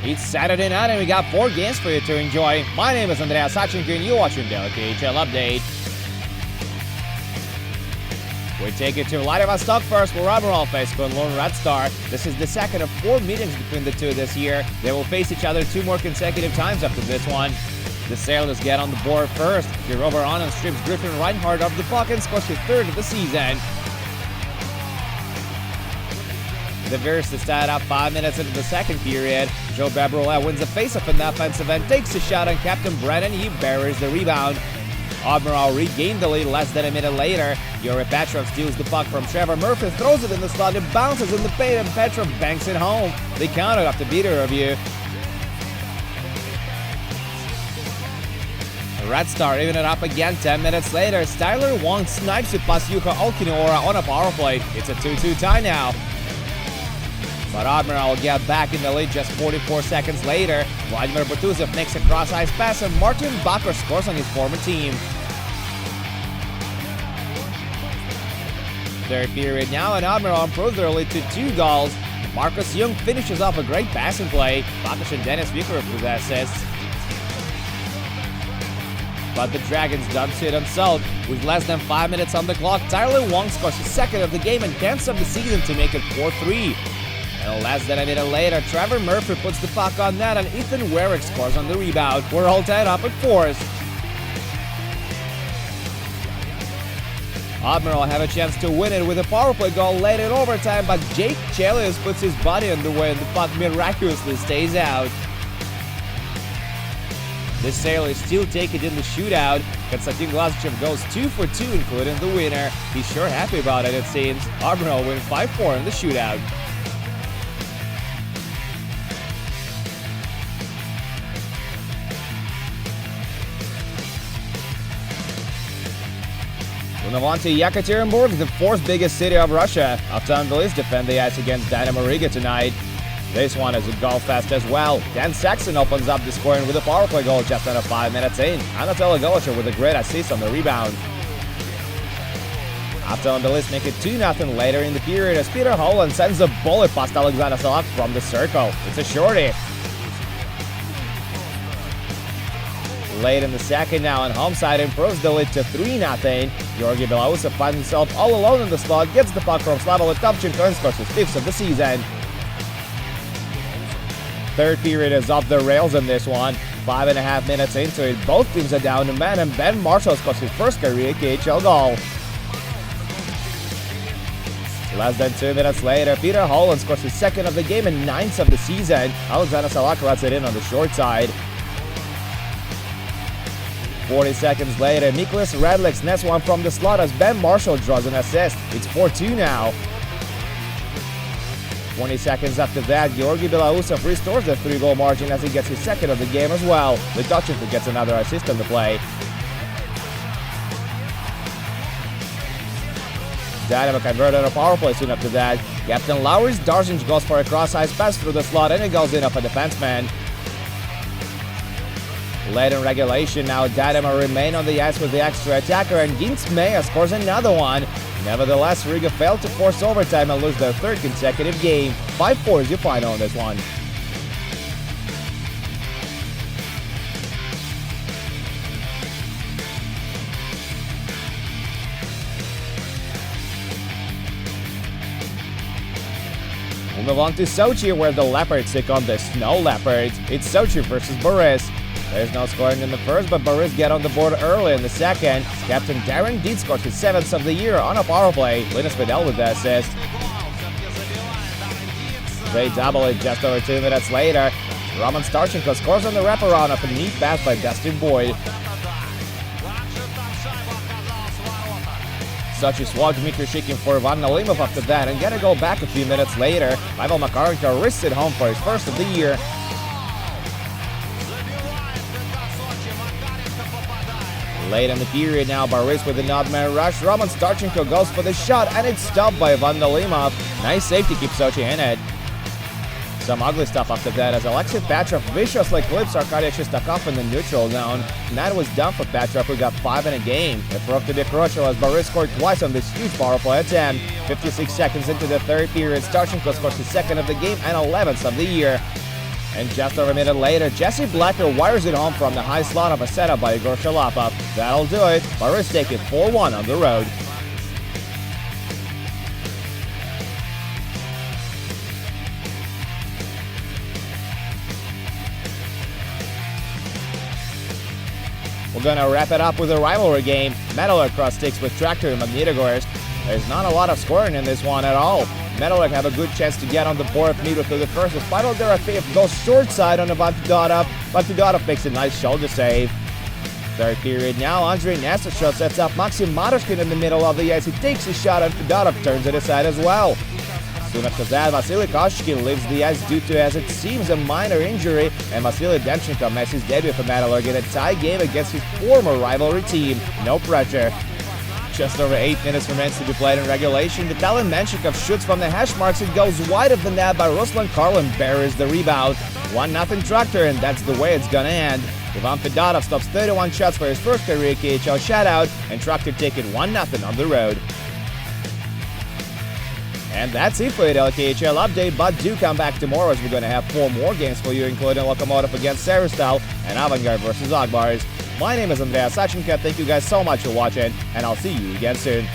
It's Saturday night and we got 4 games for you to enjoy. My name is Andreas Sachenko and you're watching the KHL Update. We take it to Vladivostok first, where Admiral face Kunlun Red Star. This is the second of 4 meetings between the two this year. They will face each other 2 more consecutive times after this one. The Sailors get on the board first. Rover Anand strips Griffin Reinhardt of the puck and scores his 3rd of the season. The Versus tied up 5 minutes into the second period. Joe Bebrollet wins a faceoff in the offensive end, takes a shot on Captain Brennan. He buries the rebound. Admiral regained the lead less than a minute later. Yuri Petrov steals the puck from Trevor Murphy, throws it in the slot, it bounces in the paint, and Petrov banks it home. They counted after beater review. Red Star even it up again 10 minutes later. Tyler Wong snipes it past Juha Olkinuora on a power play. It's a 2-2 tie now. But Admiral will get back in the lead just 44 seconds later. Vladimir Butuzov makes a cross-ice pass and Martin Bakker scores on his former team. Third period now, and Admiral improves their lead to 2 goals. Marcus Young finishes off a great passing play. Bakker and Dennis Vikarov with the assists. But the Dragons don't sit unsolved. With less than 5 minutes on the clock, Tyler Wong scores his 2nd of the game and 10th of the season to make it 4-3. And less than a minute later, Trevor Murphy puts the puck on net and Ethan Werrick scores on the rebound. We're all tied up at 4th. Admiral have a chance to win it with a power play goal late in overtime, but Jake Chelios puts his body on the way and the puck miraculously stays out. The Sailors still take it in the shootout. Konstantin Glazchev goes 2 for 2, including the winner. He's sure happy about it seems. Admiral wins 5-4 in the shootout. We move on to Yekaterinburg, the 4th biggest city of Russia. Avtomobilists defend the ice against Dynamo Riga tonight. This one is a goal fest as well. Dan Saxon opens up the scoring with a power play goal just under 5 minutes in. Anatoly Golyshev with a great assist on the rebound. Avtomobilists make it 2-0 later in the period as Peter Holland sends a bullet past Alexander Salak from the circle. It's a shorty. Late in the second now, and home side improves the lead to 3-0. Georgi Belausov finds himself all alone in the slot, gets the puck from Slava Litovchenko and scores his 5th of the season. Third period is off the rails in this one. 5.5 minutes into it, both teams are down a man, and Ben Marshall scores his 1st career KHL goal. Less than 2 minutes later, Peter Holland scores his 2nd of the game and 9th of the season. Alexander Salak lets it in on the short side. 40 seconds later, Miklas Radlik nets one from the slot as Ben Marshall draws an assist. It's 4-2 now. 20 seconds after that, Georgi Belausov restores the 3-goal margin as he gets his 2nd of the game as well. Litovchenko gets another assist on the play. Dynamo converted a power play soon after that. Captain Lauris Darzinch goes for a cross-ice pass through the slot and it goes in off a defenseman. Late in regulation now, Dynamo remain on the ice with the extra attacker and Gints Maya scores another one. Nevertheless, Riga failed to force overtime and lose their 3rd consecutive game. 5-4 is your final on this one. We'll move on to Sochi, where the Leopards take on the Snow Leopards. It's Sochi versus Boris. There's no scoring in the first, but Boris get on the board early in the second. Captain Darren Deed scores his 7th of the year on a power play. Linus Vidal with the assist. They double it just over 2 minutes later. Roman Starchenko scores on the wraparound of a neat pass by Dustin Boyd. Sochi swag Dmitry Shikin for Ivan Nalimov after that and get a goal back a few minutes later. Pavel Makarenko wrists it home for his 1st of the year. Late in the period now, Boris with an odd-man rush. Roman Starchenko goes for the shot, and it's stopped by Ivan Nalimov. Nice save to keep Sochi in it. Some ugly stuff after that as Alexei Petrov viciously clips Arkady Shestakov in the neutral zone. And that was done for Petrov, who got 5 in a game. It broke to be crucial as Boris scored twice on this huge power play attempt. 56 seconds into the third period, Starchenko scores his 2nd of the game and 11th of the year. And just over a minute later, Jesse Blacker wires it home from the high slot of a setup by Igor Shalapov. That'll do it. Baris take it 4-1 on the road. We're gonna wrap it up with a rivalry game. Metalurg cross sticks with Tractor in Magnitogorsk. There's not a lot of scoring in this one at all. Metalurg have a good chance to get on the board midway through the first. Despite Derafeev goes short side on Ivan Fedotov, but Fedotov makes a nice shoulder save. Third period now, Andrei Nastashov sets up Maxim Matushkin in the middle of the ice. He takes his shot and Fedotov turns it aside as well. Soon after that, Vasily Koshkin leaves the ice due to, as it seems, a minor injury, and Vasily Demchenko makes his debut for Metalurg in a tie game against his former rivalry team. No pressure. Just over 8 minutes remains to be played in regulation. Vitaly Menshikov shoots from the hash marks. It goes wide of the net by Ruslan Karlin, buries the rebound. 1-0 Tractor, and that's the way it's gonna end. Ivan Fedotov stops 31 shots for his first career KHL shutout, and Tractor take it 1-0 on the road. And that's it for your KHL update, but do come back tomorrow as we're going to have 4 more games for you, including Lokomotiv against Severstal and Avangard versus Akbars. My name is Andreas Sachenko. Thank you guys so much for watching, and I'll see you again soon.